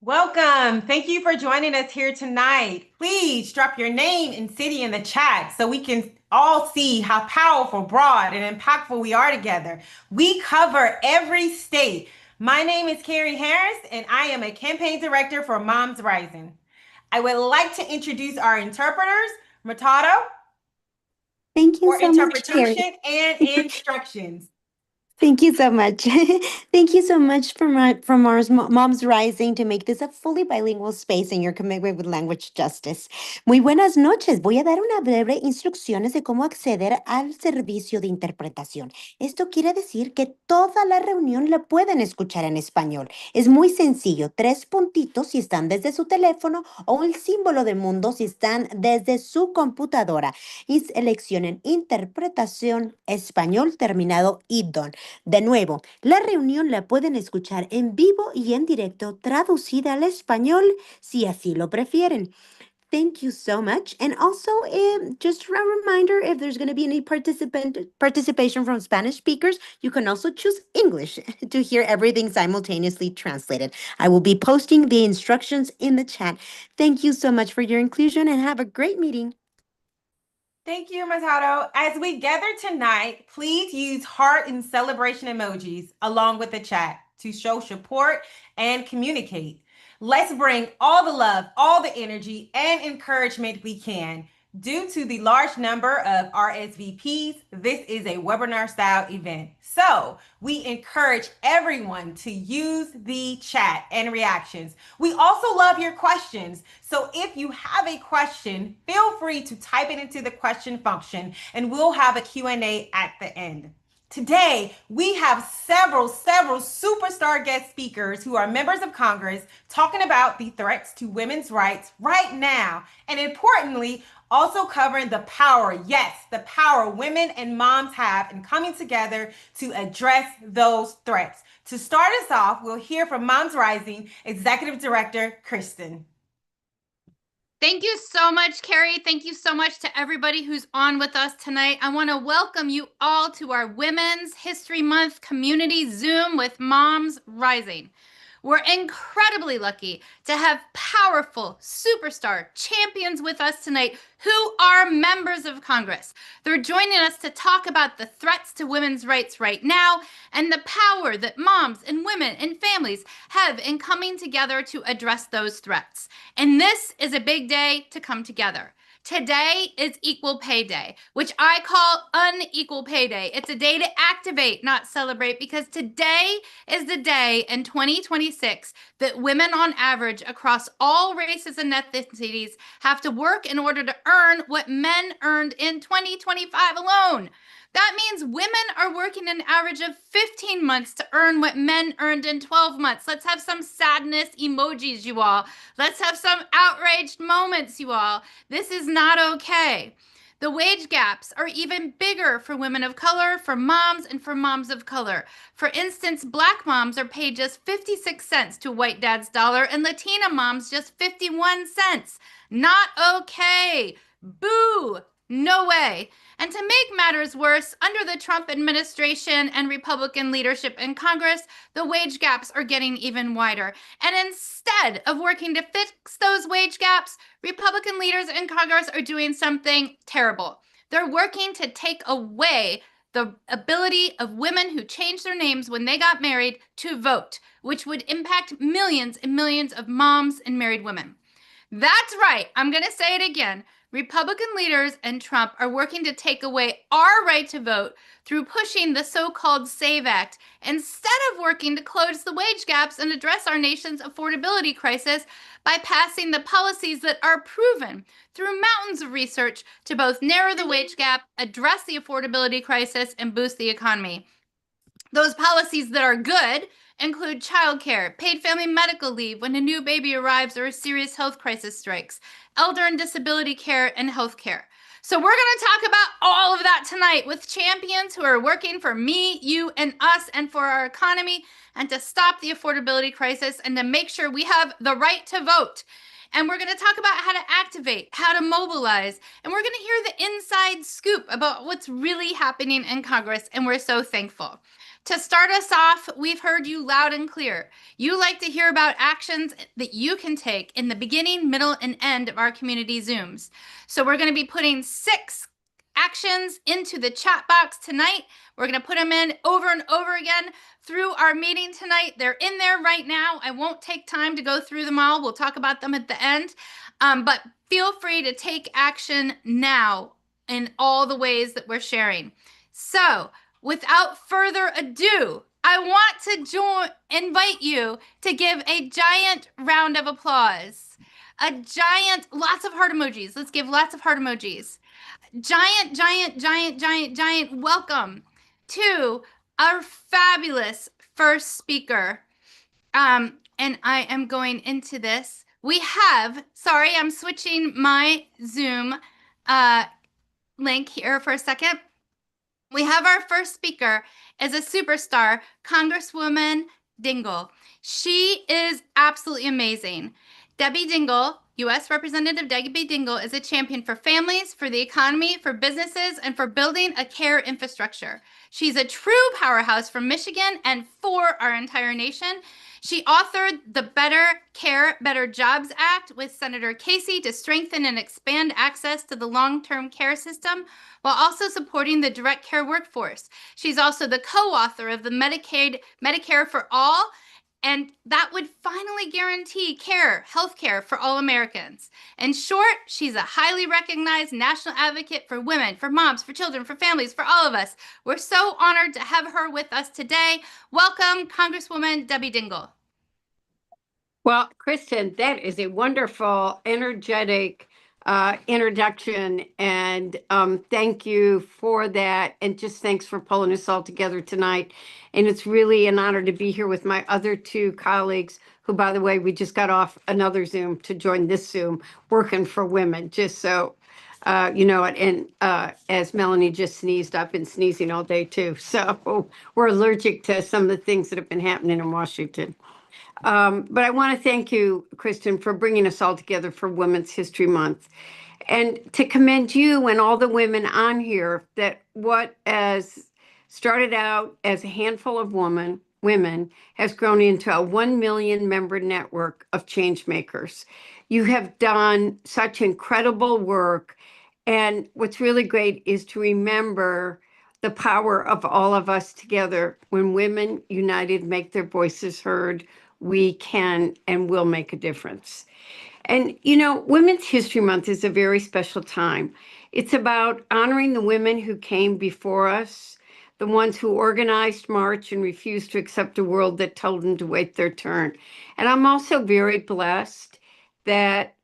Welcome. Thank you for joining us here tonight. Please drop your name and city in the chat so we can all see how powerful, broad, and impactful we are together. We cover every state. My name is Carrie Harris, and I am a campaign director for Moms Rising. I would like to introduce our interpreters, Matato, Thank you for so much, Carrie. interpretation and instructions. Thank you so much. Thank you so much from our Moms Rising to make this a fully bilingual space in your commitment with language justice. Muy buenas noches. Voy a dar una breve instrucciones de cómo acceder al servicio de interpretación. Esto quiere decir que toda la reunión la pueden escuchar en español. Es muy sencillo. 3 puntitos si están desde su teléfono o el símbolo de mundo si están desde su computadora. Y seleccionen interpretación español terminado y don. De nuevo, la reunión la pueden escuchar en vivo y en directo traducida al español si así lo prefieren. Thank you so much. And also, just a reminder, if there's going to be any participation from Spanish speakers, you can also choose English to hear everything simultaneously translated. I will be posting the instructions in the chat. Thank you so much for your inclusion and have a great meeting. Thank you, Matato. As we gather tonight, please use heart and celebration emojis along with the chat to show support and communicate. Let's bring all the love, all the energy, and encouragement we can. Due to the large number of RSVPs, this is a webinar style event. So we encourage everyone to use the chat and reactions. We also love your questions. So if you have a question, feel free to type it into the question function and we'll have a Q&A at the end. Today, we have several superstar guest speakers who are members of Congress talking about the threats to women's rights right now, and importantly, also covering the power, yes, the power women and moms have in coming together to address those threats. To start us off, we'll hear from Moms Rising Executive Director Kristen. Thank you so much, Carrie. Thank you so much to everybody who's on with us tonight. I want to welcome you all to our Women's History Month Community Zoom with Moms Rising. We're incredibly lucky to have powerful superstar champions with us tonight who are members of Congress. They're joining us to talk about the threats to women's rights right now and the power that moms and women and families have in coming together to address those threats. And this is a big day to come together. Today is Equal Pay Day, which I call Unequal Pay Day. It's a day to activate, not celebrate, because today is the day in 2026 that women on average across all races and ethnicities have to work in order to earn what men earned in 2025 alone. That means women are working an average of 15 months to earn what men earned in 12 months. Let's have some sadness emojis, you all. Let's have some outraged moments, you all. This is not okay. The wage gaps are even bigger for women of color, for moms, and for moms of color. For instance, Black moms are paid just 56 cents to a white dad's dollar, and Latina moms just 51 cents. Not okay. Boo! No way. And to make matters worse, under the Trump administration and Republican leadership in Congress, the wage gaps are getting even wider. And instead of working to fix those wage gaps, Republican leaders in Congress are doing something terrible. They're working to take away the ability of women who changed their names when they got married to vote, which would impact millions and millions of moms and married women. That's right. I'm going to say it again. Republican leaders and Trump are working to take away our right to vote through pushing the so-called SAVE Act instead of working to close the wage gaps and address our nation's affordability crisis by passing the policies that are proven through mountains of research to both narrow the wage gap, address the affordability crisis, and boost the economy. Those policies that are good include childcare, paid family medical leave when a new baby arrives or a serious health crisis strikes, elder and disability care, and health care. So we're going to talk about all of that tonight with champions who are working for me, you, and us, and for our economy, and to stop the affordability crisis and to make sure we have the right to vote. And we're going to talk about how to activate, how to mobilize, and we're going to hear the inside scoop about what's really happening in Congress, and we're so thankful. To start us off, we've heard you loud and clear. You like to hear about actions that you can take in the beginning, middle, and end of our community Zooms. So we're going to be putting 6 actions into the chat box tonight. We're going to put them in over and over again through our meeting tonight. They're in there right now. I won't take time to go through them all. We'll talk about them at the end. But feel free to take action now in all the ways that we're sharing. So, without further ado, I want to invite you to give a giant round of applause. A giant, lots of heart emojis. Let's give lots of heart emojis. Giant, giant, giant, giant, giant welcome to our fabulous first speaker. And I am going into this. We have, sorry, I'm switching my Zoom link here for a second. We have our first speaker as a superstar, Congresswoman Dingell. She is absolutely amazing. Debbie Dingell, U.S. Representative Debbie Dingell, is a champion for families, for the economy, for businesses, and for building a care infrastructure. She's a true powerhouse from Michigan and for our entire nation. She authored the Better Care, Better Jobs Act with Senator Casey to strengthen and expand access to the long-term care system while also supporting the direct care workforce. She's also the co-author of the Medicare for All, and that would finally guarantee health care for all Americans. In short, she's a highly recognized national advocate for women, for moms, for children, for families, for all of us. We're so honored to have her with us today. Welcome, Congresswoman Debbie Dingell. Well, Kristen, that is a wonderful, energetic introduction, and thank you for that, and just thanks for pulling us all together tonight. And it's really an honor to be here with my other 2 colleagues, who, by the way, we just got off another Zoom to join this Zoom, working for women, just so you know it. And as Melanie just sneezed, I've been sneezing all day too. So we're allergic to some of the things that have been happening in Washington. But I want to thank you, Kristen, for bringing us all together for Women's History Month, and to commend you and all the women on here that what has started out as a handful of women has grown into a 1 million member network of change makers. You have done such incredible work. And what's really great is to remember the power of all of us together. When women united make their voices heard, we can and will make a difference. And, you know, Women's History Month is a very special time. It's about honoring the women who came before us, the ones who organized, marched, and refused to accept a world that told them to wait their turn. And I'm also very blessed that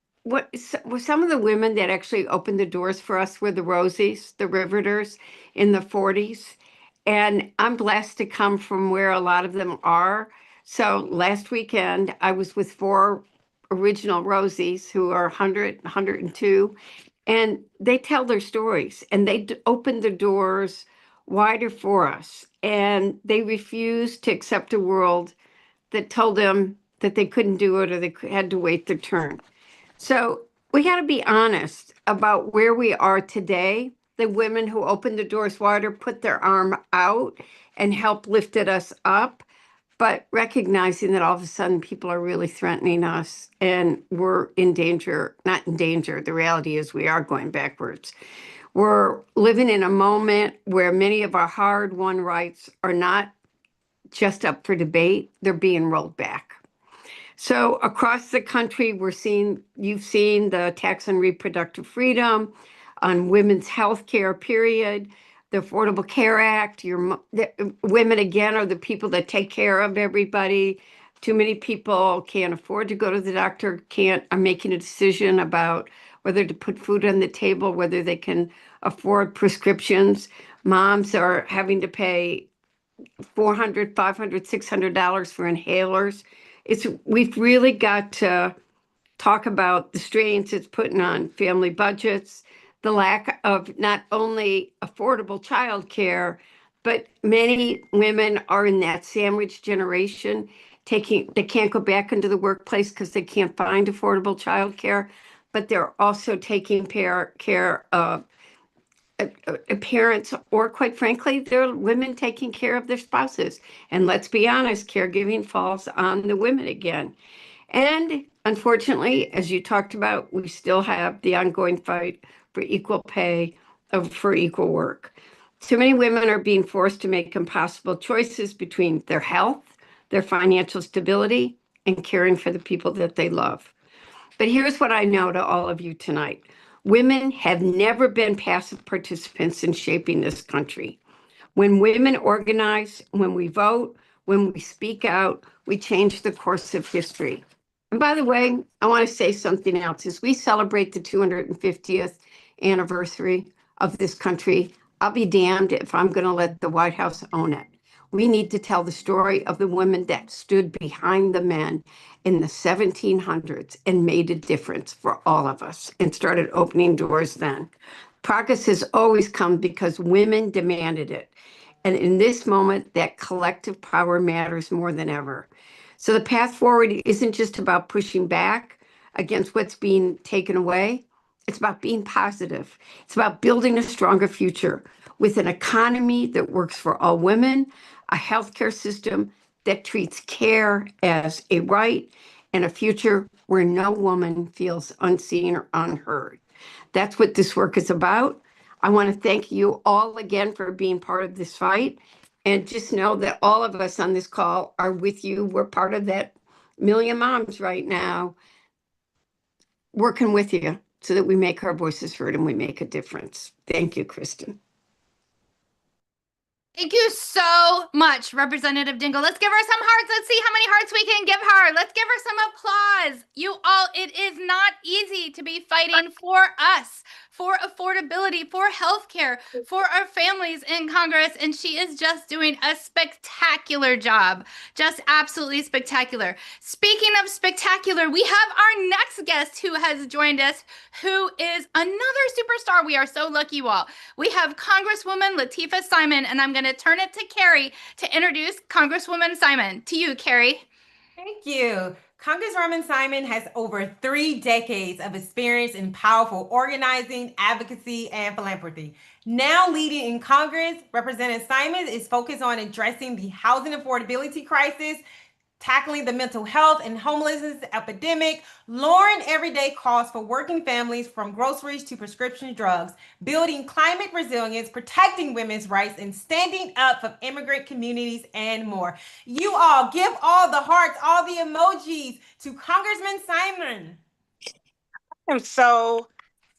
some of the women that actually opened the doors for us were the Rosies, the Riveters in the 40s. And I'm blessed to come from where a lot of them are. So last weekend, I was with 4 original Rosies who are 100, 102, and they tell their stories, and they opened the doors wider for us. And they refused to accept a world that told them that they couldn't do it or they had to wait their turn. So we got to be honest about where we are today. The women who opened the doors wider put their arm out and helped lifted us up, but recognizing that all of a sudden people are really threatening us and we're in danger, not in danger. The reality is we are going backwards. We're living in a moment where many of our hard-won rights are not just up for debate, they're being rolled back. So across the country, you've seen the attacks on reproductive freedom, on women's health care, period, the Affordable Care Act. Women, again, are the people that take care of everybody. Too many people can't afford to go to the doctor, are making a decision about whether to put food on the table, whether they can afford prescriptions. Moms are having to pay $400, $500, $600 for inhalers. We've really got to talk about the strains it's putting on family budgets, the lack of not only affordable childcare, but many women are in that sandwich generation. They can't go back into the workplace because they can't find affordable childcare, but they're also taking care of parents, or quite frankly, they're women taking care of their spouses. And let's be honest, caregiving falls on the women again. And unfortunately, as you talked about, we still have the ongoing fight for equal pay for equal work. Too many women are being forced to make impossible choices between their health, their financial stability, and caring for the people that they love. But here's what I know to all of you tonight. Women have never been passive participants in shaping this country. When women organize, when we vote, when we speak out, we change the course of history. And by the way, I want to say something else. As we celebrate the 250th anniversary of this country, I'll be damned if I'm going to let the White House own it. We need to tell the story of the women that stood behind the men in the 1700s and made a difference for all of us and started opening doors then. Progress has always come because women demanded it. And in this moment, that collective power matters more than ever. So the path forward isn't just about pushing back against what's being taken away. It's about being positive. It's about building a stronger future with an economy that works for all women, a healthcare system that treats care as a right, and a future where no woman feels unseen or unheard. That's what this work is about. I want to thank you all again for being part of this fight. And just know that all of us on this call are with you. We're part of that million moms right now, working with you so that we make our voices heard and we make a difference. Thank you, Kristen. Thank you so much, Representative Dingle. Let's give her some hearts. Let's see how many hearts we can give her. Let's give her some applause. You all, it is not easy to be fighting for us, for affordability, for healthcare, for our families in Congress. And she is just doing a spectacular job. Just absolutely spectacular. Speaking of spectacular, we have our next guest who has joined us, who is another superstar. We are so lucky, you all. We have Congresswoman Latifah Simon, and I'm going to turn it to Carrie to introduce Congresswoman Simon. To you, Carrie. Thank you. Congresswoman Simon has over 3 decades of experience in powerful organizing, advocacy, and philanthropy. Now leading in Congress, Representative Simon is focused on addressing the housing affordability crisis, tackling the mental health and homelessness epidemic, lowering everyday costs for working families from groceries to prescription drugs, building climate resilience, protecting women's rights, and standing up for immigrant communities and more. You all give all the hearts, all the emojis to Congressman Simon. I'm so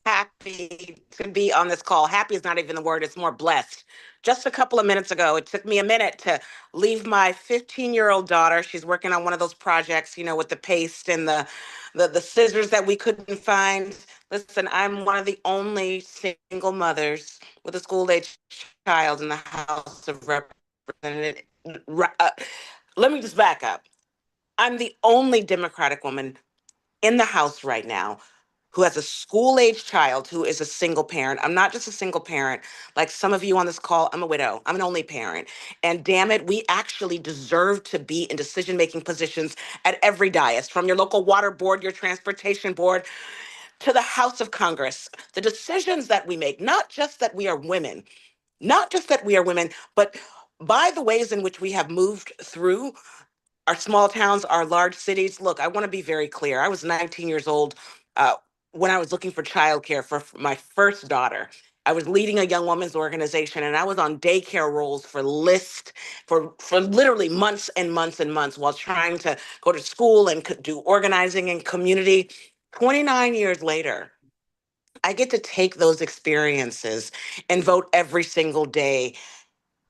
happy to be on this call. Happy is not even the word, it's more blessed. Just a couple of minutes ago, it took me a minute to leave my 15-year-old daughter. She's working on one of those projects, with the paste and the scissors that we couldn't find. Listen, I'm one of the only single mothers with a school-age child in the House of Representatives. Let me just back up. I'm the only Democratic woman in the House right now who has a school-age child who is a single parent. I'm not just a single parent. Like some of you on this call, I'm a widow. I'm an only parent. And damn it, we actually deserve to be in decision-making positions at every dais, from your local water board, your transportation board, to the House of Congress. The decisions that we make, not just that we are women, but by the ways in which we have moved through our small towns, our large cities. Look, I want to be very clear. I was 19 years old when I was looking for childcare for my first daughter. I was leading a young women's organization, and I was on daycare rolls for for literally months and months and months while trying to go to school and do organizing and community. 29 years later, I get to take those experiences and vote every single day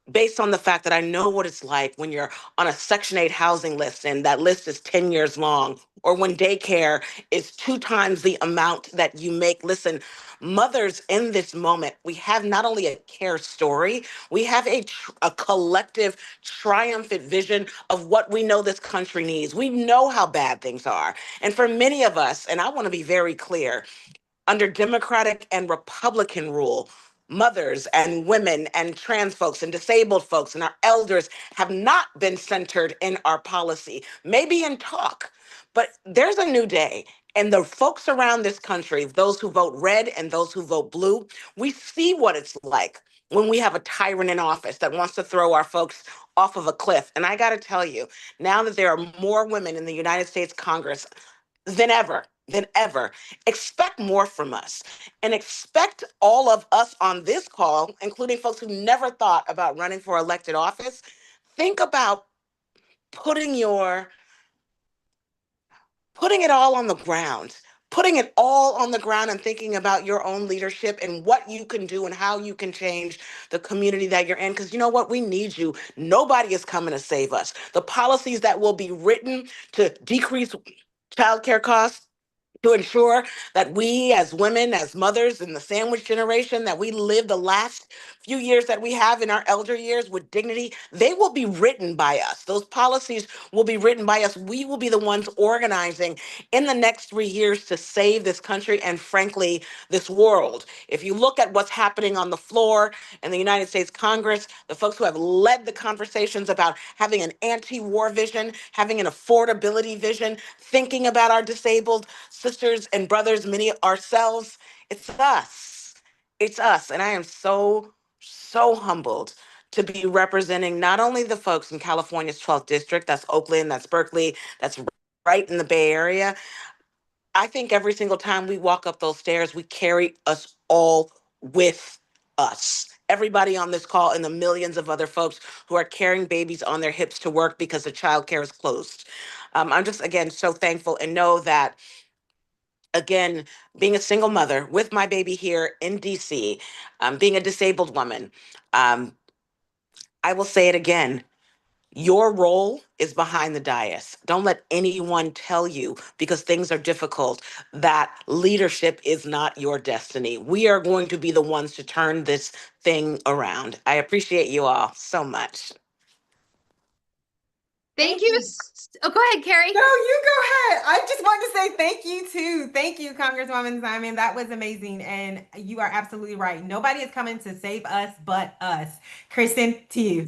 based on the fact that I know what it's like when you're on a Section 8 housing list and that list is 10 years long, or when daycare is 2 times the amount that you make. Listen, mothers in this moment, we have not only a care story, we have a collective triumphant vision of what we know this country needs. We know how bad things are. And for many of us, and I want to be very clear, under Democratic and Republican rule, mothers and women and trans folks and disabled folks and our elders have not been centered in our policy, maybe in talk, but there's a new day. And the folks around this country, those who vote red and those who vote blue, we see what it's like when we have a tyrant in office that wants to throw our folks off of a cliff. And I got to tell you, now that there are more women in the United States Congress than ever, expect more from us and expect all of us on this call, including folks who never thought about running for elected office, think about putting your putting it all on the ground, putting it all on the ground and thinking about your own leadership and what you can do and how you can change the community that you're in. Because you know what? We need you. Nobody is coming to save us. The policies that will be written to decrease childcare costs, to ensure that we as women, as mothers in the sandwich generation, that we live the last few years that we have in our elder years with dignity, they will be written by us. Those policies will be written by us. We will be the ones organizing in the next 3 years to save this country and, frankly, this world. If you look at what's happening on the floor in the United States Congress, the folks who have led the conversations about having an anti-war vision, having an affordability vision, thinking about our disabled sisters and brothers, many ourselves, it's us. It's us. And I am so, so humbled to be representing not only the folks in California's 12th district, that's Oakland, that's Berkeley, that's right in the Bay Area. I think every single time we walk up those stairs, we carry us all with us. Everybody on this call and the millions of other folks who are carrying babies on their hips to work because the childcare is closed. I'm just, again, so thankful and know that, again, being a single mother with my baby here in DC, being a disabled woman, um, I will say it again. Your role is behind the dais. Don't let anyone tell you, because things are difficult, that leadership is not your destiny. We are going to be the ones to turn this thing around. I appreciate you all so much. Thank you. Oh, go ahead, Carrie. No, you go ahead. I just want to say thank you too. Thank you, Congresswoman Simon. That was amazing. And you are absolutely right. Nobody is coming to save us but us. Kristen, to you.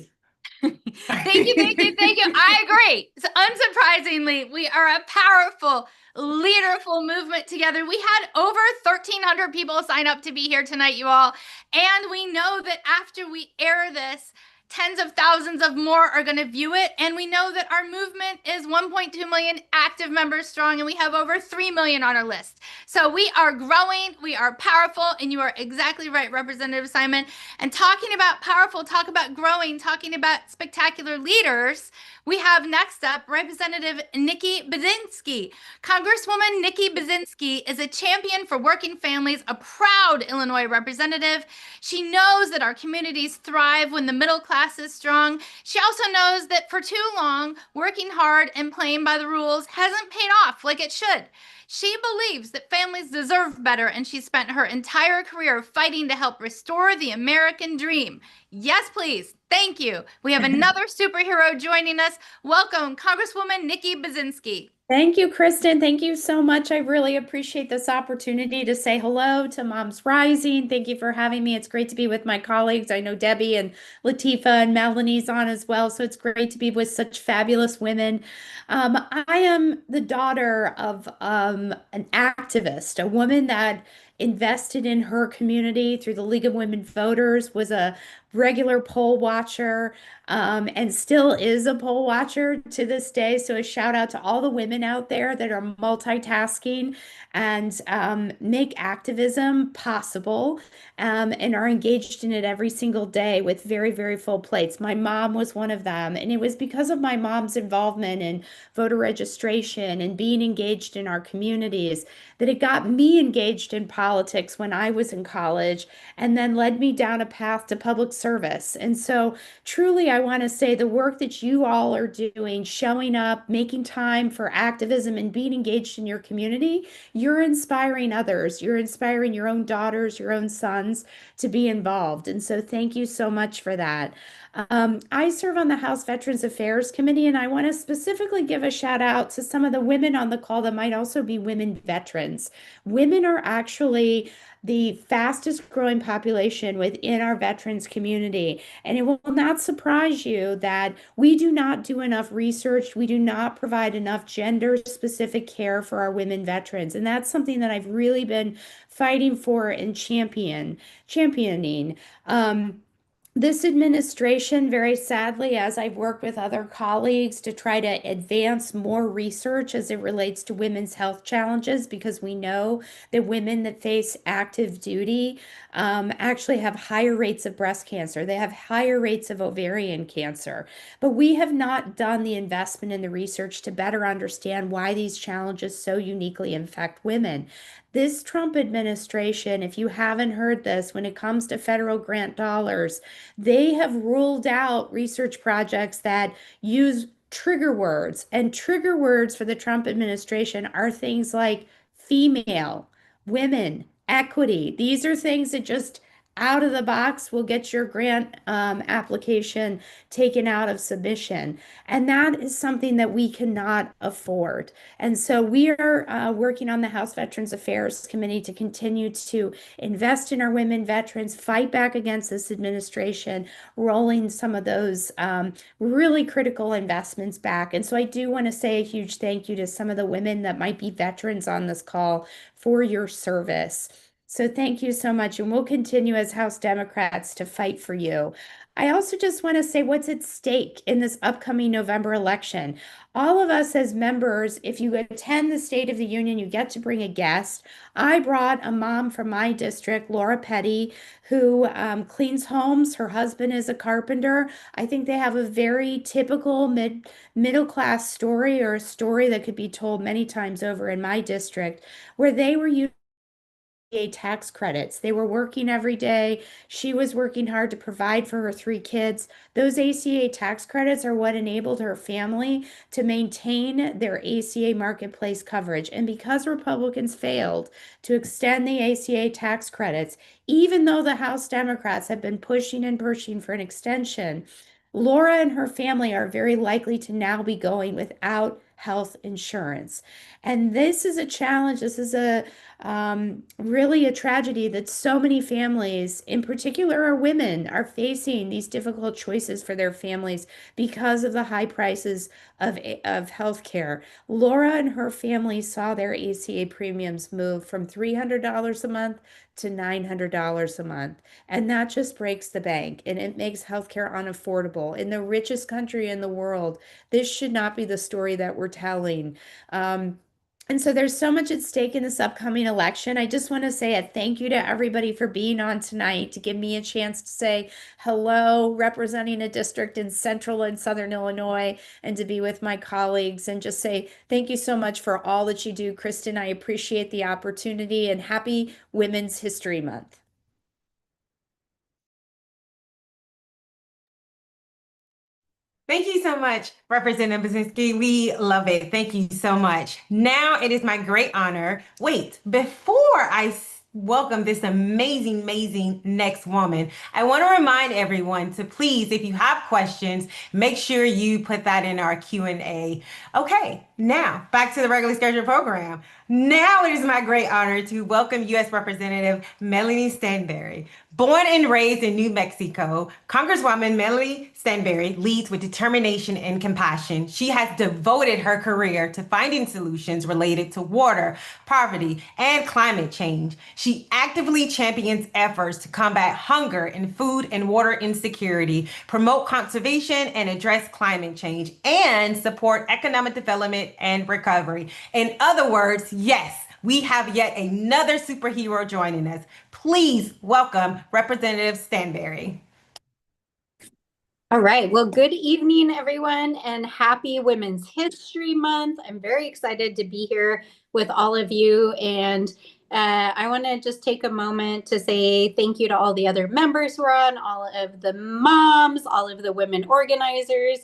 Thank you, thank you, thank you. I agree. So unsurprisingly, we are a powerful, leaderful movement together. We had over 1,300 people sign up to be here tonight, you all. And we know that after we air this, tens of thousands of more are going to view it. And we know that our movement is 1.2 million active members strong, and we have over 3 million on our list. So we are growing, we are powerful, and you are exactly right, Representative Simon. And talking about powerful, talk about growing, talking about spectacular leaders, we have next up Representative Nikki Budzinski. Congresswoman Nikki Budzinski is a champion for working families, a proud Illinois representative. She knows that our communities thrive when the middle class is strong. She also knows that for too long, working hard and playing by the rules hasn't paid off like it should. She believes that families deserve better, and she spent her entire career fighting to help restore the American dream. Yes, please. Thank you. We have another superhero joining us. Welcome, Congresswoman Nikki Budzinski. Thank you, Kristen. Thank you so much. I really appreciate this opportunity to say hello to Moms Rising. Thank you for having me. It's great to be with my colleagues. I know Debbie and Latifa and Melanie's on as well, so it's great to be with such fabulous women. I am the daughter of an activist, a woman that invested in her community through the League of Women Voters, was a regular poll watcher, and still is a poll watcher to this day. So a shout out to all the women out there that are multitasking and make activism possible, and are engaged in it every single day with very, very full plates. My mom was one of them, and it was because of my mom's involvement in voter registration and being engaged in our communities that it got me engaged in politics when I was in college, and then led me down a path to public service. And so truly, I want to say the work that you all are doing, showing up, making time for activism and being engaged in your community, you're inspiring others. You're inspiring your own daughters, your own sons to be involved. And so thank you so much for that. I serve on the House Veterans Affairs Committee, and I want to specifically give a shout out to some of the women on the call that might also be women veterans. Women are actually the fastest growing population within our veterans community. And it will not surprise you that we do not do enough research. We do not provide enough gender specific care for our women veterans. And that's something that I've really been fighting for and championing. This administration, very sadly, as I've worked with other colleagues to try to advance more research as it relates to women's health challenges, because we know that women that face active duty actually have higher rates of breast cancer. They have higher rates of ovarian cancer. But we have not done the investment in the research to better understand why these challenges so uniquely affect women. This Trump administration, if you haven't heard this, when it comes to federal grant dollars, they have ruled out research projects that use trigger words. And trigger words for the Trump administration are things like female, women, equity. These are things that just out of the box will get your grant application taken out of submission. And that is something that we cannot afford. And so we are working on the House Veterans Affairs Committee to continue to invest in our women veterans, fight back against this administration, rolling some of those really critical investments back. And so I do want to say a huge thank you to some of the women that might be veterans on this call for your service. So thank you so much. And we'll continue as House Democrats to fight for you. I also just want to say what's at stake in this upcoming November election. All of us as members, if you attend the State of the Union, you get to bring a guest. I brought a mom from my district, Laura Petty, who cleans homes. Her husband is a carpenter. I think they have a very typical middle class story, or a story that could be told many times over in my district, where they were using tax credits. They were working every day. She was working hard to provide for her three kids. Those ACA tax credits are what enabled her family to maintain their ACA marketplace coverage. And because Republicans failed to extend the ACA tax credits, even though the House Democrats have been pushing and pushing for an extension, Laura and her family are very likely to now be going without health insurance. And this is a challenge. This is a really a tragedy that so many families, in particular our women, are facing these difficult choices for their families because of the high prices of health care. Laura and her family saw their ACA premiums move from $300 a month to $900 a month. And that just breaks the bank, and it makes healthcare unaffordable. In the richest country in the world, this should not be the story that we're telling. And so there's so much at stake in this upcoming election. I just want to say a thank you to everybody for being on tonight, to give me a chance to say hello, representing a district in central and southern Illinois, and to be with my colleagues, and just say thank you so much for all that you do, Kristen. I appreciate the opportunity, and happy Women's History Month. Thank you so much, Representative Basinski. We love it. Thank you so much. Now it is my great honor. Wait, before I welcome this amazing, amazing next woman, I want to remind everyone to please, if you have questions, make sure you put that in our Q&A. Okay, now back to the regularly scheduled program. Now it is my great honor to welcome U.S. Representative Melanie Stanberry. Born and raised in New Mexico, Congresswoman Melanie Stanberry leads with determination and compassion. She has devoted her career to finding solutions related to water, poverty, and climate change. She actively champions efforts to combat hunger and food and water insecurity, promote conservation and address climate change, and support economic development and recovery. In other words, yes, we have yet another superhero joining us. Please welcome Representative Stanberry. All right. Well, good evening, everyone, and happy Women's History Month. I'm very excited to be here with all of you. And I want to just take a moment to say thank you to all the other members who are on, all of the moms, all of the women organizers,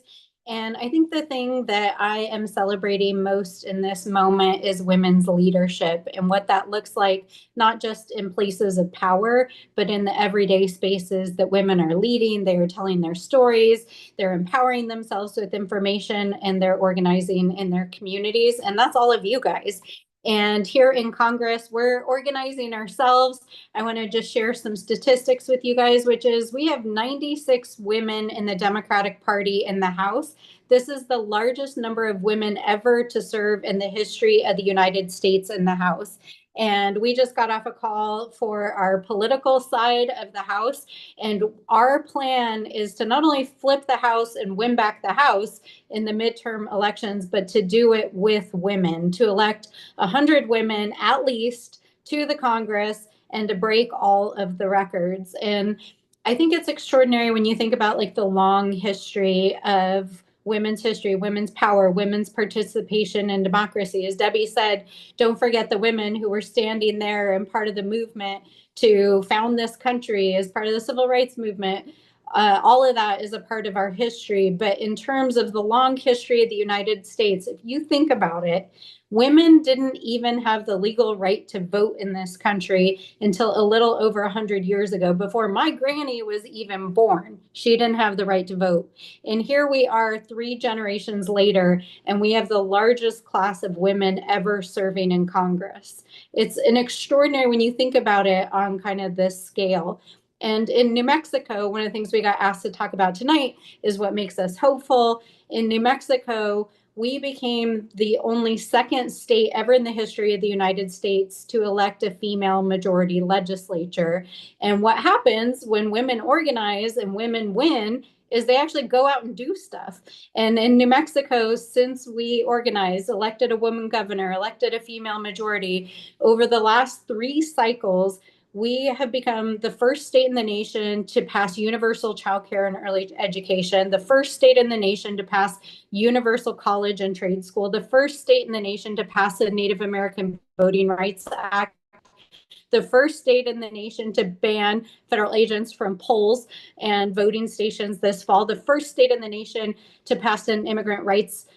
And I think the thing that I am celebrating most in this moment is women's leadership and what that looks like, not just in places of power, but in the everyday spaces that women are leading. They are telling their stories, they're empowering themselves with information, and they're organizing in their communities. And that's all of you guys. And here in Congress, we're organizing ourselves. I want to just share some statistics with you guys, which is we have 96 women in the Democratic Party in the House. This is the largest number of women ever to serve in the history of the United States in the House. And we just got off a call for our political side of the House. And our plan is to not only flip the House and win back the House in the midterm elections, but to do it with women, to elect 100 women at least to the Congress and to break all of the records. And I think it's extraordinary when you think about like the long history of women's history, women's power, women's participation in democracy. As Debbie said, don't forget the women who were standing there and part of the movement to found this country as part of the civil rights movement. All of that is a part of our history. But in terms of the long history of the United States, if you think about it, women didn't even have the legal right to vote in this country until a little over 100 years ago. Before my granny was even born, she didn't have the right to vote. And here we are 3 generations later, and we have the largest class of women ever serving in Congress. It's an extraordinary when you think about it on kind of this scale. And in New Mexico, one of the things we got asked to talk about tonight is what makes us hopeful. In New Mexico, we became the only second state ever in the history of the United States to elect a female majority legislature. And what happens when women organize and women win is they actually go out and do stuff. And in New Mexico, since we organized, elected a woman governor, elected a female majority, over the last 3 cycles, we have become the first state in the nation to pass universal childcare and early education, the first state in the nation to pass universal college and trade school, the first state in the nation to pass the Native American Voting Rights Act, the first state in the nation to ban federal agents from polls and voting stations this fall, the first state in the nation to pass an immigrant rights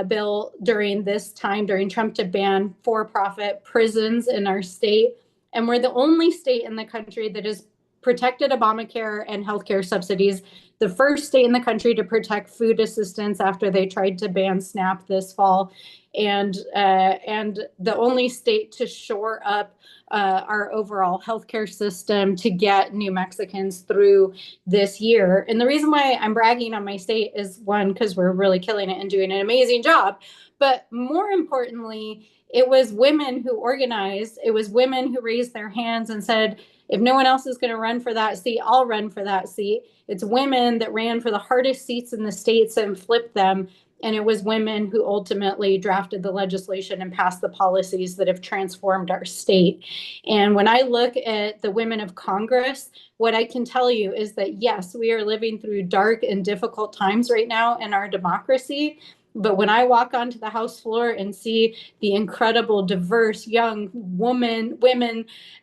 bill during this time, during Trump, to ban for-profit prisons in our state. And we're the only state in the country that has protected Obamacare and healthcare subsidies, the first state in the country to protect food assistance after they tried to ban SNAP this fall, and the only state to shore up our overall healthcare system to get New Mexicans through this year. And the reason why I'm bragging on my state is, one, because we're really killing it and doing an amazing job. But more importantly, it was women who organized. It was women who raised their hands and said, if no one else is going to run for that seat, I'll run for that seat. It's women that ran for the hardest seats in the states and flipped them. And it was women who ultimately drafted the legislation and passed the policies that have transformed our state. And when I look at the women of Congress, what I can tell you is that, yes, we are living through dark and difficult times right now in our democracy. But when I walk onto the House floor and see the incredible, diverse young women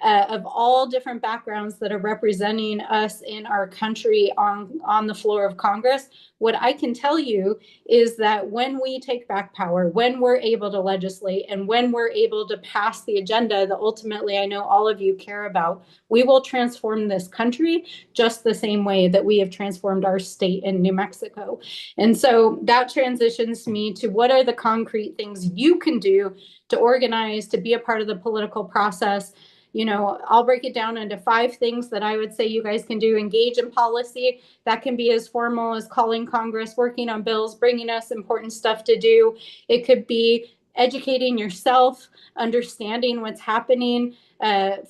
of all different backgrounds that are representing us in our country on the floor of Congress, what I can tell you is that when we take back power, when we're able to legislate, and when we're able to pass the agenda that ultimately I know all of you care about, we will transform this country just the same way that we have transformed our state in New Mexico. And so that transitions me to what are the concrete things you can do to organize, to be a part of the political process. You know, I'll break it down into 5 things that I would say you guys can do. Engage in policy. That can be as formal as calling Congress, working on bills, bringing us important stuff to do. It could be educating yourself, understanding what's happening,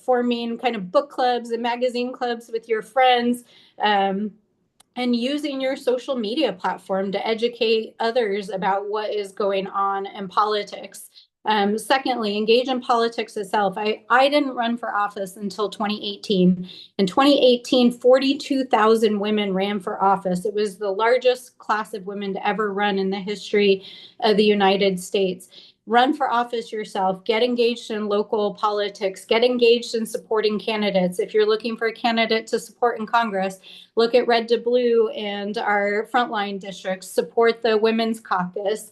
forming kind of book clubs and magazine clubs with your friends, and using your social media platform to educate others about what is going on in politics. Secondly, engage in politics itself. I didn't run for office until 2018. In 2018, 42,000 women ran for office. It was the largest class of women to ever run in the history of the United States. run for office yourself, get engaged in local politics, get engaged in supporting candidates. If you're looking for a candidate to support in Congress, look at Red to Blue and our frontline districts, support the Women's Caucus,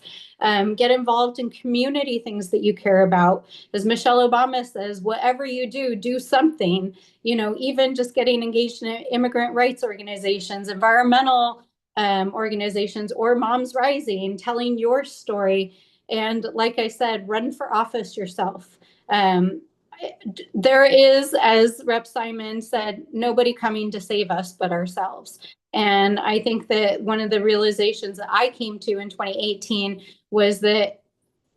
get involved in community things that you care about. As Michelle Obama says, whatever you do, do something. Even just getting engaged in immigrant rights organizations, environmental organizations, or Moms Rising, telling your story. And like I said, run for office yourself. There is, as Rep. Simon said, nobody coming to save us but ourselves. And I think that one of the realizations that I came to in 2018 was that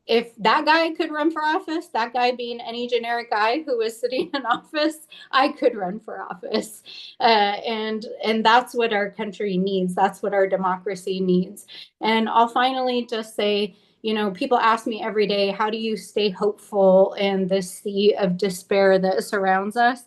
if that guy could run for office, that guy being any generic guy who was sitting in office, I could run for office. And that's what our country needs. That's what our democracy needs. And I'll finally just say, people ask me every day, how do you stay hopeful in this sea of despair that surrounds us?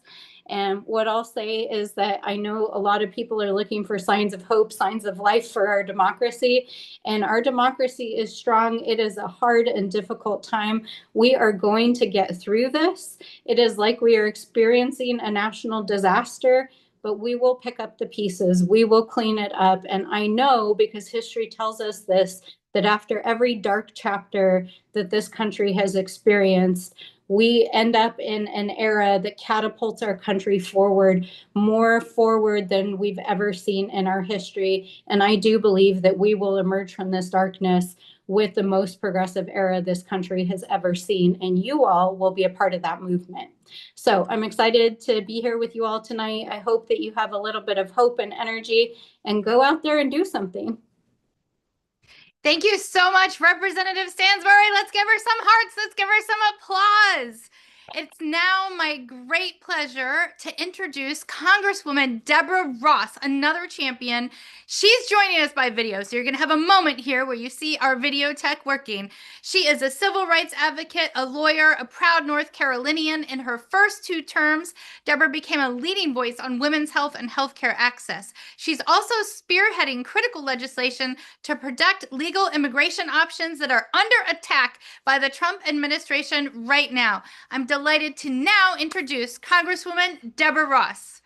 And what I'll say is that I know a lot of people are looking for signs of hope, signs of life for our democracy. And our democracy is strong. It is a hard and difficult time. We are going to get through this. It is like we are experiencing a national disaster, but we will pick up the pieces. We will clean it up. And I know, because history tells us this, that after every dark chapter that this country has experienced, we end up in an era that catapults our country forward, more forward than we've ever seen in our history. And I do believe that we will emerge from this darkness with the most progressive era this country has ever seen. And you all will be a part of that movement. So I'm excited to be here with you all tonight. I hope that you have a little bit of hope and energy and go out there and do something. Thank you so much, Representative Stansbury. Let's give her some hearts. Let's give her some applause. It's now my great pleasure to introduce Congresswoman Deborah Ross, another champion. She's joining us by video, so you're going to have a moment here where you see our video tech working. She is a civil rights advocate, a lawyer, a proud North Carolinian. In her first 2 terms, Deborah became a leading voice on women's health and healthcare access. She's also spearheading critical legislation to protect legal immigration options that are under attack by the Trump administration right now. I'm delighted to now introduce Congresswoman Deborah Ross.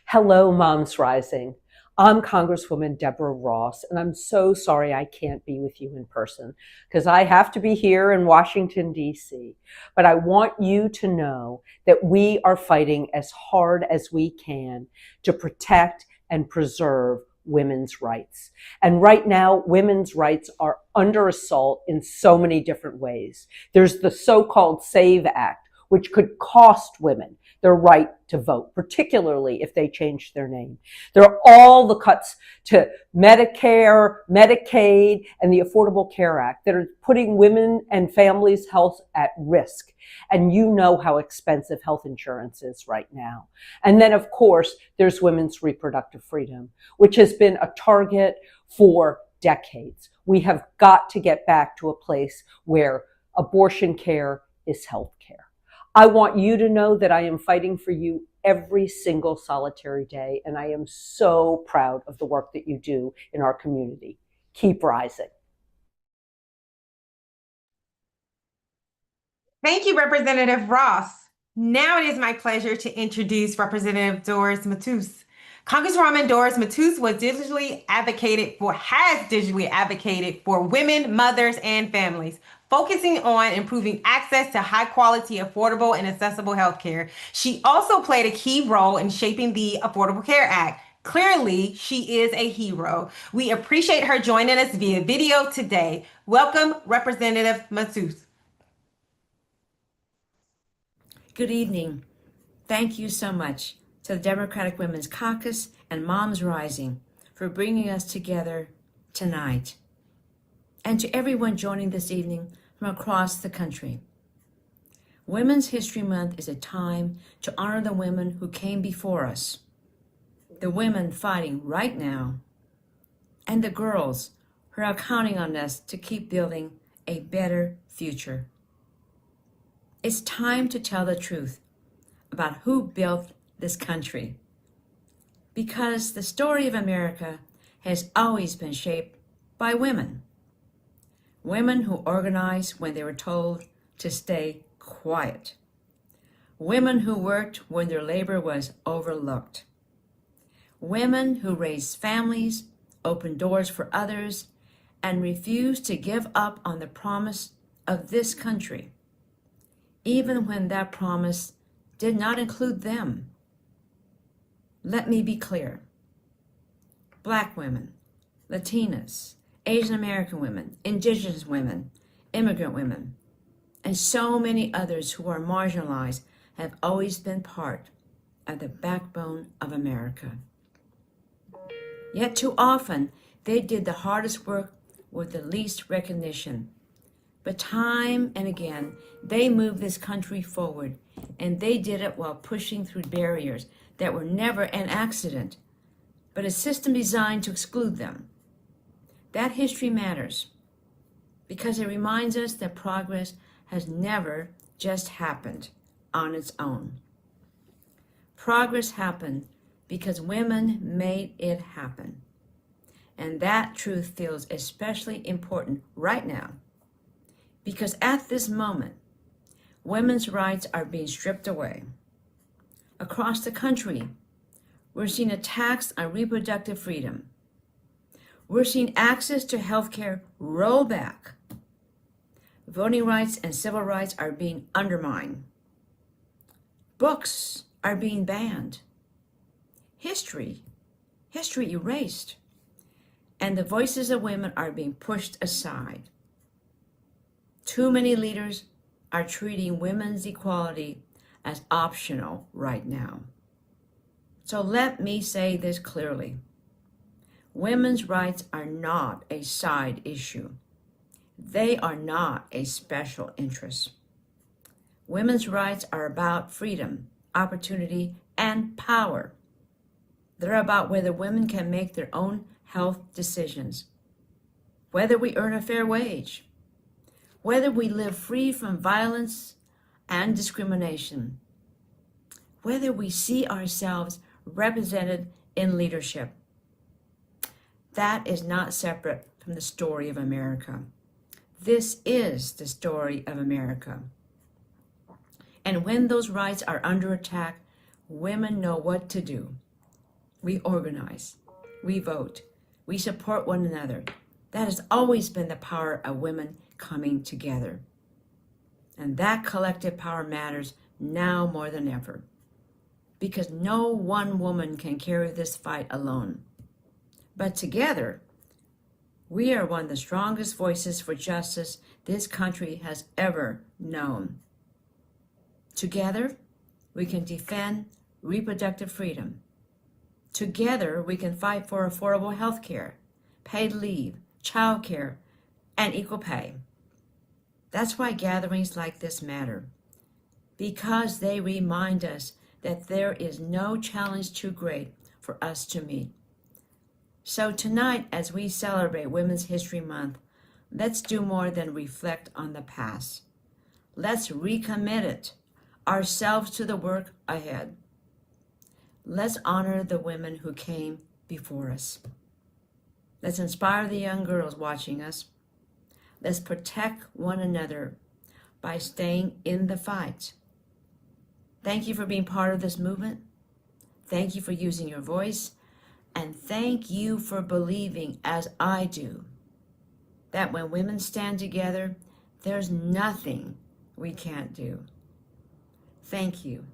Hello, Moms Rising. I'm Congresswoman Deborah Ross, and I'm so sorry I can't be with you in person because I have to be here in Washington, D.C. But I want you to know that we are fighting as hard as we can to protect and preserve women's rights. And right now, women's rights are under assault in so many different ways. There's the so-called SAVE Act, which could cost women their right to vote, particularly if they change their name. There are all the cuts to Medicare, Medicaid, and the Affordable Care Act that are putting women and families' health at risk. And you know how expensive health insurance is right now. And then, of course, there's women's reproductive freedom, which has been a target for decades. We have got to get back to a place where abortion care is health care. I want you to know that I am fighting for you every single solitary day, and I am so proud of the work that you do in our community. Keep rising. Thank you, Representative Ross. Now it is my pleasure to introduce Representative Doris Matus. Congresswoman Doris Matus has digitally advocated for women, mothers, and families, focusing on improving access to high quality, affordable, and accessible health care. She also played a key role in shaping the Affordable Care Act. Clearly, she is a hero. We appreciate her joining us via video today. Welcome, Representative Matus. Good evening. Thank you so much to the Democratic Women's Caucus and Moms Rising for bringing us together tonight, and to everyone joining this evening from across the country. Women's History Month is a time to honor the women who came before us, the women fighting right now, and the girls who are counting on us to keep building a better future. It's time to tell the truth about who built this country, because the story of America has always been shaped by women. Women who organized when they were told to stay quiet. Women who worked when their labor was overlooked. Women who raised families, opened doors for others, and refused to give up on the promise of this country, even when that promise did not include them. Let me be clear. Black women, Latinas, Asian American women, Indigenous women, immigrant women, and so many others who are marginalized have always been part of the backbone of America. Yet too often, they did the hardest work with the least recognition. But time and again, they moved this country forward, and they did it while pushing through barriers that were never an accident, but a system designed to exclude them. That history matters because it reminds us that progress has never just happened on its own. Progress happened because women made it happen. And that truth feels especially important right now because at this moment, women's rights are being stripped away. Across the country, we're seeing attacks on reproductive freedom. We're seeing access to health care roll back. Voting rights and civil rights are being undermined. Books are being banned. History erased. And the voices of women are being pushed aside. Too many leaders are treating women's equality as optional right now. So let me say this clearly. Women's rights are not a side issue. They are not a special interest. Women's rights are about freedom, opportunity, and power. They're about whether women can make their own health decisions, whether we earn a fair wage, whether we live free from violence and discrimination, whether we see ourselves represented in leadership. That is not separate from the story of America. This is the story of America. And when those rights are under attack, women know what to do. We organize, we vote, we support one another. That has always been the power of women coming together. And that collective power matters now more than ever, because no one woman can carry this fight alone. But together, we are one of the strongest voices for justice this country has ever known. Together, we can defend reproductive freedom. Together, we can fight for affordable health care, paid leave, child care, and equal pay. That's why gatherings like this matter, because they remind us that there is no challenge too great for us to meet. So tonight, as we celebrate Women's History Month, let's do more than reflect on the past. Let's recommit ourselves to the work ahead. Let's honor the women who came before us. Let's inspire the young girls watching us. Let's protect one another by staying in the fight. Thank you for being part of this movement. Thank you for using your voice. And thank you for believing, as I do, that when women stand together, there's nothing we can't do. Thank you.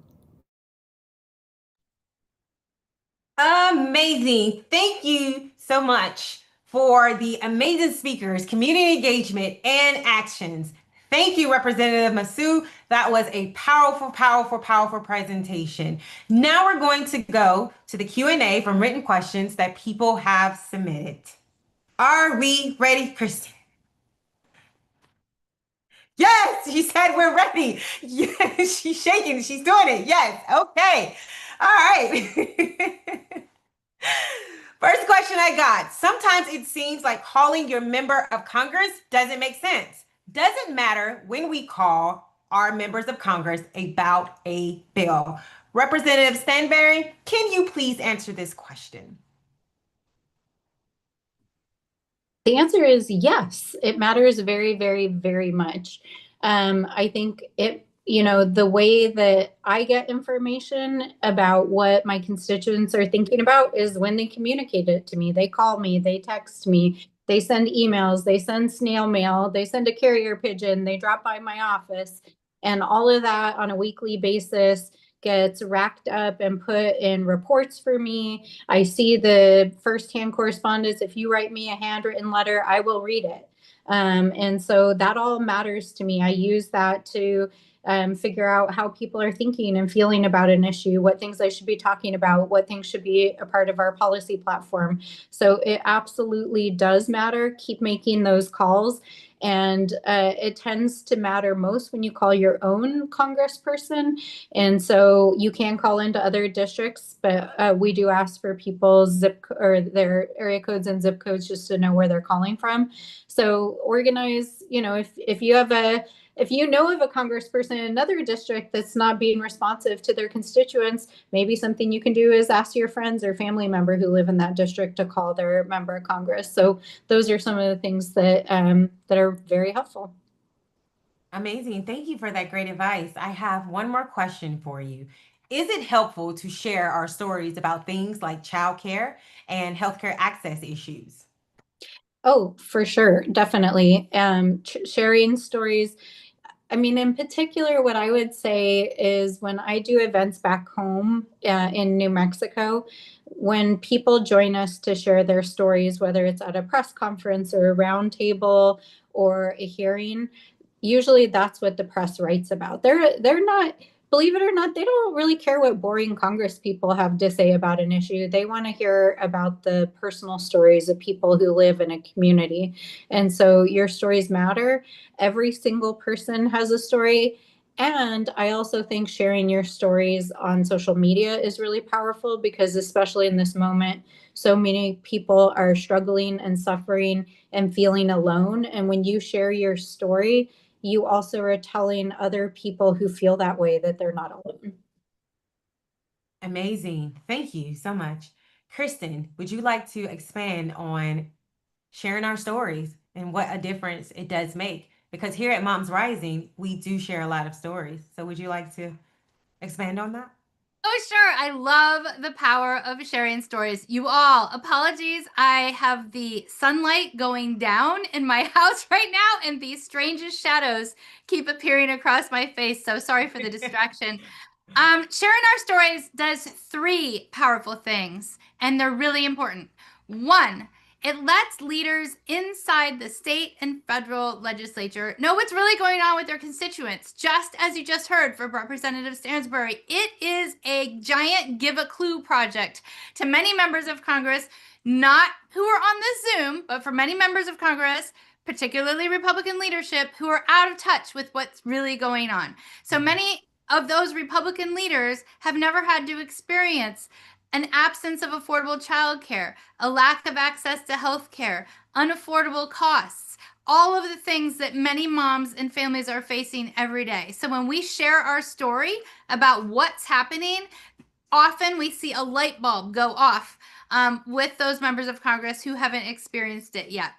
Amazing. Thank you so much for the amazing speakers, community engagement, and actions. Thank you, Representative Masu. That was a powerful, powerful, powerful presentation. Now we're going to go to the Q&A from written questions that people have submitted. Are we ready, Kristen? Yes, she said we're ready. Yes, she's shaking. She's doing it. Yes. Okay. All right. First question I got. Sometimes it seems like calling your member of Congress doesn't make sense. Does it matter when we call our members of Congress about a bill? Representative Stanberry, can you please answer this question? The answer is yes. It matters very, very, very much. I think the way that I get information about what my constituents are thinking about is when they communicate it to me. They call me, they text me, they send emails, they send snail mail, they send a carrier pigeon, they drop by my office. And all of that on a weekly basis gets racked up and put in reports for me. I see the firsthand correspondence. If you write me a handwritten letter, I will read it. And so that all matters to me. I use that to figure out how people are thinking and feeling about an issue, what things I should be talking about, what things should be a part of our policy platform. So it absolutely does matter. Keep making those calls. And it tends to matter most when you call your own congressperson. And so you can call into other districts, but we do ask for people's or their area codes and zip codes just to know where they're calling from. So organize, if you know of a congressperson in another district that's not being responsive to their constituents, maybe something you can do is ask your friends or family member who live in that district to call their member of Congress. So those are some of the things that are very helpful. Amazing. Thank you for that great advice. I have one more question for you. Is it helpful to share our stories about things like childcare and healthcare access issues? Oh, for sure, definitely. Sharing stories. I mean, in particular, what I would say is when I do events back home in New Mexico, when people join us to share their stories, whether it's at a press conference or a roundtable or a hearing, usually that's what the press writes about. They're not, believe it or not, they don't really care what boring Congress people have to say about an issue. They want to hear about the personal stories of people who live in a community. And so your stories matter. Every single person has a story. And I also think sharing your stories on social media is really powerful because, especially in this moment, so many people are struggling and suffering and feeling alone. And when you share your story, you also are telling other people who feel that way that they're not alone. Amazing. Thank you so much. Kristen, would you like to expand on sharing our stories and what a difference it does make? Because here at Moms Rising, we do share a lot of stories. So would you like to expand on that? Oh, sure. I love the power of sharing stories. You all, apologies. I have the sunlight going down in my house right now, and these strangest shadows keep appearing across my face. So sorry for the distraction. Sharing our stories does three powerful things, and they're really important. One, it lets leaders inside the state and federal legislature know what's really going on with their constituents. Just as you just heard from Representative Stansbury, it is a giant give a clue project to many members of Congress, not who are on this Zoom, but for many members of Congress, particularly Republican leadership, who are out of touch with what's really going on. So many of those Republican leaders have never had to experience an absence of affordable childcare, a lack of access to health care, unaffordable costs, all of the things that many moms and families are facing every day. So when we share our story about what's happening, often we see a light bulb go off with those members of Congress who haven't experienced it yet.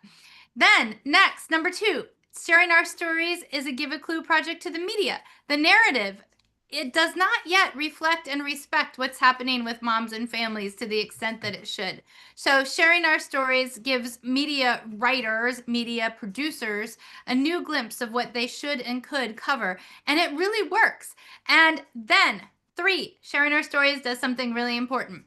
Then, next, number two, sharing our stories is a give a clue project to the media. The narrative, it does not yet reflect and respect what's happening with moms and families to the extent that it should. So sharing our stories gives media writers, media producers, a new glimpse of what they should and could cover. And it really works. And then, three, sharing our stories does something really important.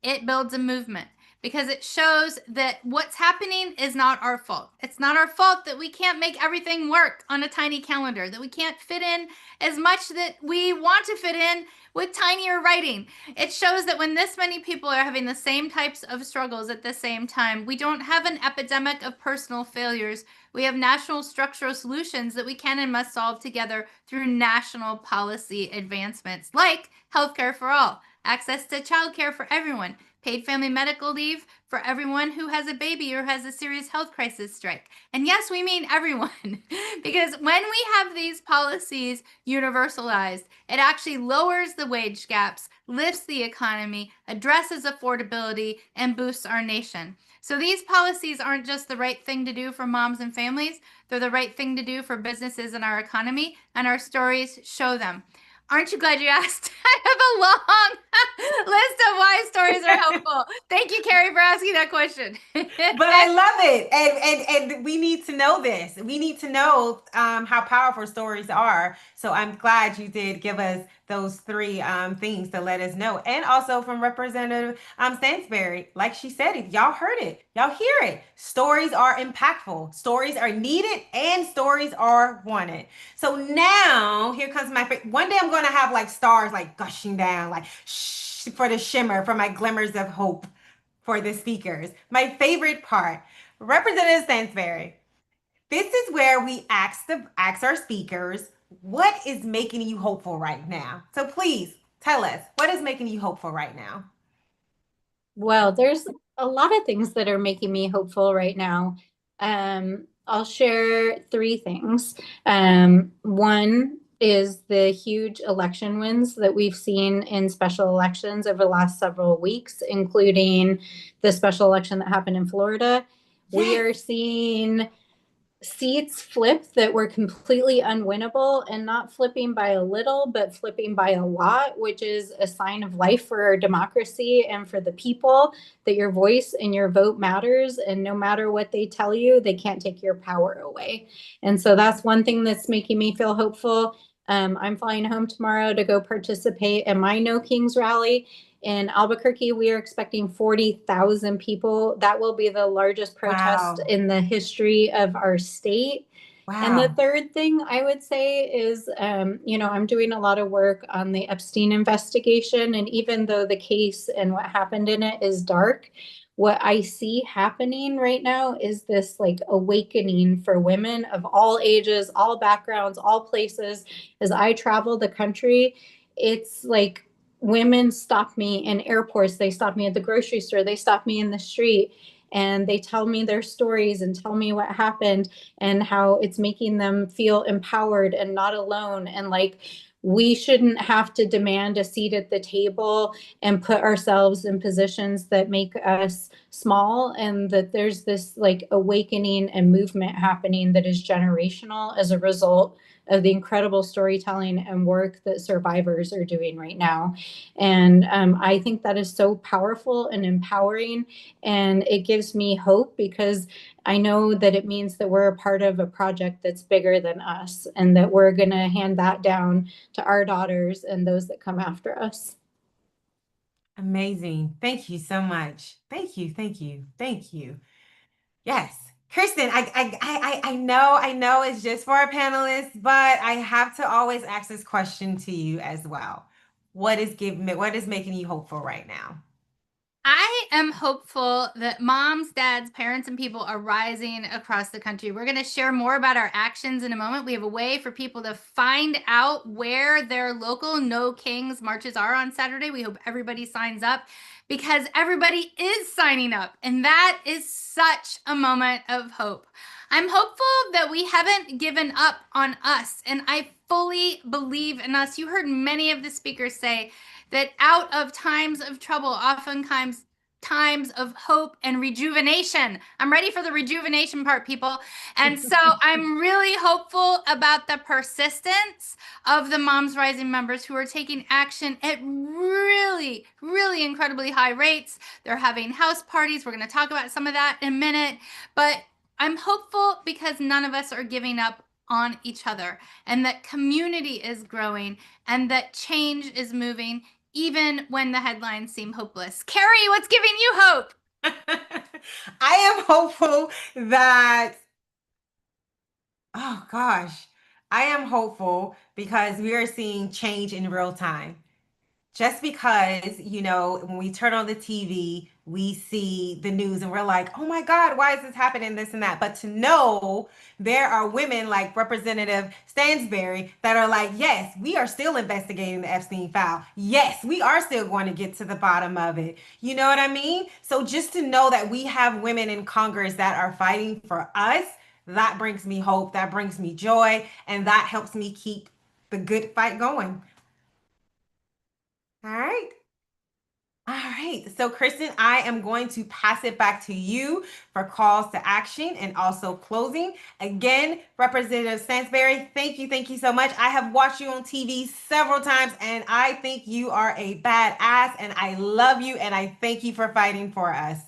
It builds a movement because it shows that what's happening is not our fault. It's not our fault that we can't make everything work on a tiny calendar, that we can't fit in as much that we want to fit in with tinier writing. It shows that when this many people are having the same types of struggles at the same time, we don't have an epidemic of personal failures. We have national structural solutions that we can and must solve together through national policy advancements, like healthcare for all, access to childcare for everyone, paid family medical leave for everyone who has a baby or has a serious health crisis strike. And yes, we mean everyone, because when we have these policies universalized, it actually lowers the wage gaps, lifts the economy, addresses affordability, and boosts our nation. So these policies aren't just the right thing to do for moms and families, they're the right thing to do for businesses and our economy, and our stories show them. Aren't you glad you asked? I have a long list of why stories are helpful. Thank you, Carrie, for asking that question. But I love it, and we need to know this. We need to know how powerful stories are. So I'm glad you did give us those three things to let us know, and also from Representative Stansberry, like she said, it y'all heard it, y'all hear it. Stories are impactful, stories are needed, and stories are wanted. So now here comes my one day I'm going to have like stars like gushing down, like shh, for the shimmer, for my glimmers of hope for the speakers. My favorite part, Representative Stansberry. This is where we ask our speakers, what is making you hopeful right now? So please tell us, what is making you hopeful right now? Well, there's a lot of things that are making me hopeful right now. I'll share three things. One is the huge election wins that we've seen in special elections over the last several weeks, including the special election that happened in Florida. Yes. We are seeing seats flip that were completely unwinnable, and not flipping by a little, but flipping by a lot, which is a sign of life for our democracy and for the people, that your voice and your vote matters. And no matter what they tell you, they can't take your power away. And so that's one thing that's making me feel hopeful. I'm flying home tomorrow to go participate in my No Kings rally. In Albuquerque, we are expecting 40,000 people. That will be the largest protest Wow. in the history of our state. And the Wow. third thing I would say is, I'm doing a lot of work on the Epstein investigation. And even though the case and what happened in it is dark, what I see happening right now is this like awakening for women of all ages, all backgrounds, all places. As I travel the country, it's like women stop me in airports, they stop me at the grocery store, they stop me in the street, and they tell me their stories and tell me what happened and how it's making them feel empowered and not alone. And like, we shouldn't have to demand a seat at the table and put ourselves in positions that make us small, and that there's this like awakening and movement happening that is generational as a result of the incredible storytelling and work that survivors are doing right now. And I think that is so powerful and empowering. And it gives me hope because I know that it means that we're a part of a project that's bigger than us, and that we're going to hand that down to our daughters and those that come after us. Amazing. Thank you so much. Thank you. Thank you. Thank you. Yes. Kristen, I know it's just for our panelists, but I have to always ask this question to you as well. What is making you hopeful right now? I am hopeful that moms, dads, parents, and people are rising across the country. We're going to share more about our actions in a moment. We have a way for people to find out where their local No Kings marches are on Saturday. We hope everybody signs up because everybody is signing up. And that is such a moment of hope. I'm hopeful that we haven't given up on us. And I fully believe in us. You heard many of the speakers say that out of times of trouble, oftentimes times of hope and rejuvenation. I'm ready for the rejuvenation part, people. And so I'm really hopeful about the persistence of the Moms Rising members who are taking action at really, really incredibly high rates. They're having house parties. We're going to talk about some of that in a minute. But I'm hopeful because none of us are giving up on each other, and that community is growing, and that change is moving even when the headlines seem hopeless. Carrie, what's giving you hope? I am hopeful that, oh gosh, I am hopeful because we are seeing change in real time. Just because, when we turn on the TV, we see the news and we're like, oh my God, why is this happening, this and that? But to know there are women like Representative Stansberry that are like, yes, we are still investigating the Epstein file. Yes, we are still going to get to the bottom of it. You know what I mean? So just to know that we have women in Congress that are fighting for us, that brings me hope, that brings me joy, and that helps me keep the good fight going. All right. All right. So, Kristen, I am going to pass it back to you for calls to action and also closing. Again, Representative Stansberry, thank you so much. I have watched you on TV several times, and I think you are a badass, and I love you, and I thank you for fighting for us.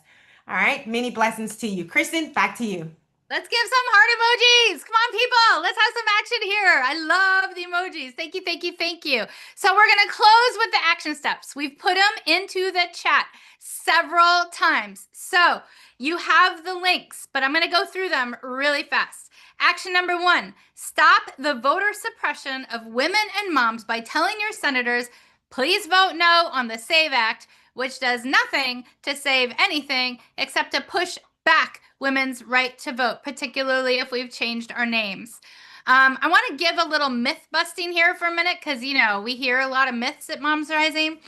All right. Many blessings to you. Kristen, back to you. Let's give some heart emojis. Come on, people. Let's have some action here. I love the emojis. Thank you, thank you, thank you. So we're going to close with the action steps. We've put them into the chat several times. So you have the links, but I'm going to go through them really fast. Action number 1, stop the voter suppression of women and moms by telling your senators, please vote no on the SAVE Act, which does nothing to save anything except to push back women's right to vote, particularly if we've changed our names. I want to give a little myth busting here for a minute because, you know, we hear a lot of myths at Moms Rising.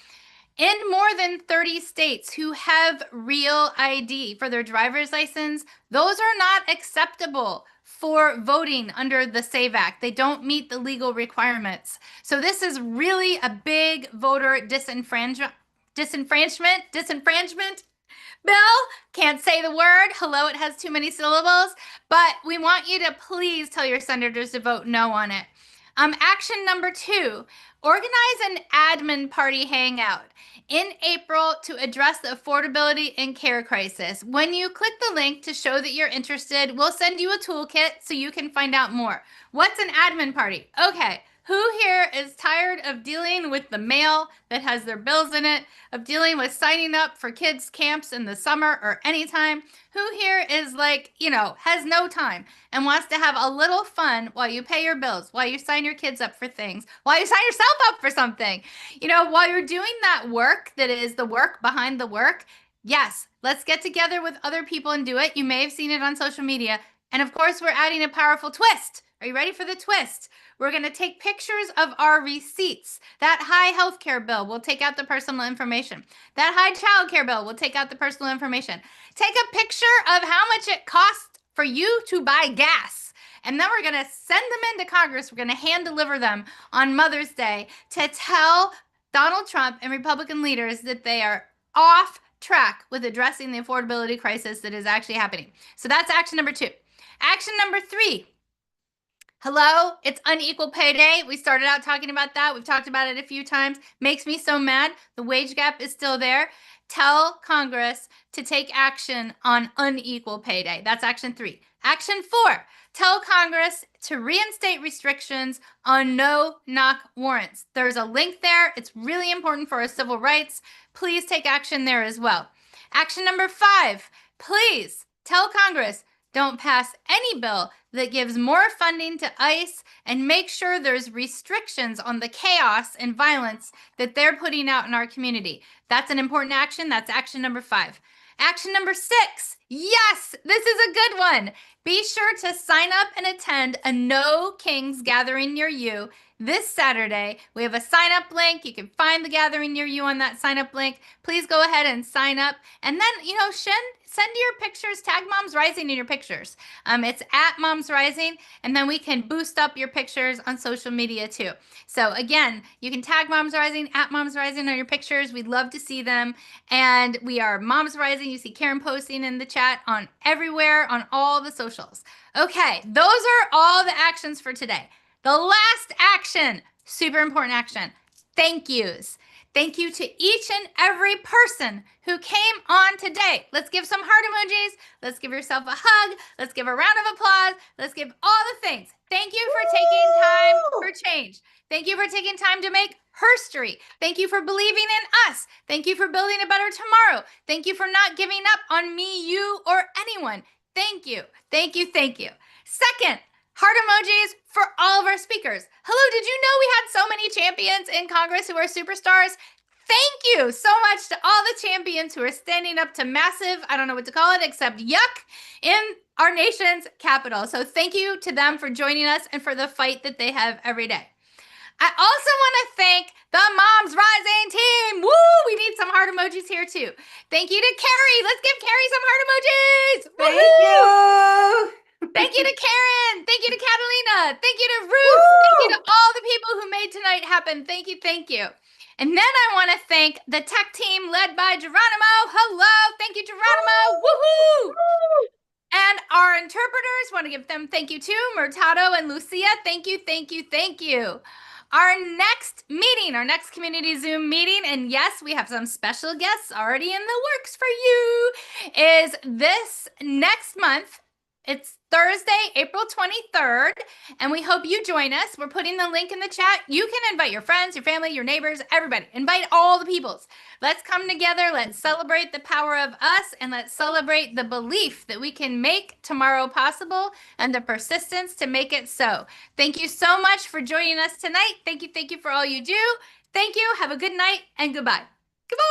In more than 30 states who have real ID for their driver's license, those are not acceptable for voting under the SAVE Act. They don't meet the legal requirements. So this is really a big voter disenfranchisement bill. Can't say the word. Hello, it has too many syllables. But we want you to please tell your senators to vote no on it. Action number 2, organize an admin party hangout in April to address the affordability and care crisis. When you click the link to show that you're interested, we'll send you a toolkit so you can find out more. What's an admin party? Okay. Who here is tired of dealing with the mail that has their bills in it, of dealing with signing up for kids' camps in the summer or anytime? Who here is like, you know, has no time and wants to have a little fun while you pay your bills, while you sign your kids up for things, while you sign yourself up for something? You know, while you're doing that work that is the work behind the work, yes, let's get together with other people and do it. You may have seen it on social media. And of course, we're adding a powerful twist. Are you ready for the twist? We're going to take pictures of our receipts. That high healthcare bill, we'll take out the personal information. That high childcare bill, we'll take out the personal information. Take a picture of how much it costs for you to buy gas. And then we're going to send them into Congress. We're going to hand deliver them on Mother's Day to tell Donald Trump and Republican leaders that they are off track with addressing the affordability crisis that is actually happening. So that's action number 2. Action number 3. Hello, it's unequal pay day. We started out talking about that. We've talked about it a few times. Makes me so mad. The wage gap is still there. Tell Congress to take action on unequal pay day. That's action 3. Action 4, tell Congress to reinstate restrictions on no-knock warrants. There's a link there. It's really important for our civil rights. Please take action there as well. Action number 5, please tell Congress, don't pass any bill that gives more funding to ICE and make sure there's restrictions on the chaos and violence that they're putting out in our community. That's an important action. That's action number 5. Action number 6. Yes, this is a good one. Be sure to sign up and attend a No Kings gathering near you this Saturday. We have a sign up link. You can find the gathering near you on that sign up link. Please go ahead and sign up. And then, you know, send your pictures, tag Moms Rising in your pictures. It's at Moms Rising, and then we can boost up your pictures on social media too. So again, you can tag Moms Rising, at Moms Rising on your pictures. We'd love to see them. And we are Moms Rising. You see Karen posting in the chat on everywhere, on all the socials. Okay, those are all the actions for today. The last action, super important action, thank yous. Thank you to each and every person who came on today. Let's give some heart emojis. Let's give yourself a hug. Let's give a round of applause. Let's give all the things. Thank you for taking time for change. Thank you for taking time to make history. Thank you for believing in us. Thank you for building a better tomorrow. Thank you for not giving up on me, you, or anyone. Thank you. Thank you. Thank you. Second, heart emojis for all of our speakers. Hello, did you know we had so many champions in Congress who are superstars? Thank you so much to all the champions who are standing up to massive, I don't know what to call it, except yuck, in our nation's capital. So thank you to them for joining us and for the fight that they have every day. I also want to thank the Moms Rising team. Woo! We need some heart emojis here too. Thank you to Carrie. Let's give Carrie some heart emojis. Thank you. Thank you to Karen. Thank you to Catalina. Thank you to Ruth. Woo! Thank you to all the people who made tonight happen. Thank you. Thank you. And then I want to thank the tech team led by Geronimo. Hello. Thank you, Geronimo. Woohoo! And our interpreters, want to give them thank you too. Murtado and Lucia, thank you, thank you, thank you. Our next meeting, our next community Zoom meeting, and yes, we have some special guests already in the works for you, is this next month. It's Thursday, April 23rd, and we hope you join us. We're putting the link in the chat. You can invite your friends, your family, your neighbors, everybody. Invite all the peoples. Let's come together. Let's celebrate the power of us, and let's celebrate the belief that we can make tomorrow possible and the persistence to make it so. Thank you so much for joining us tonight. Thank you for all you do. Thank you. Have a good night and goodbye. Goodbye.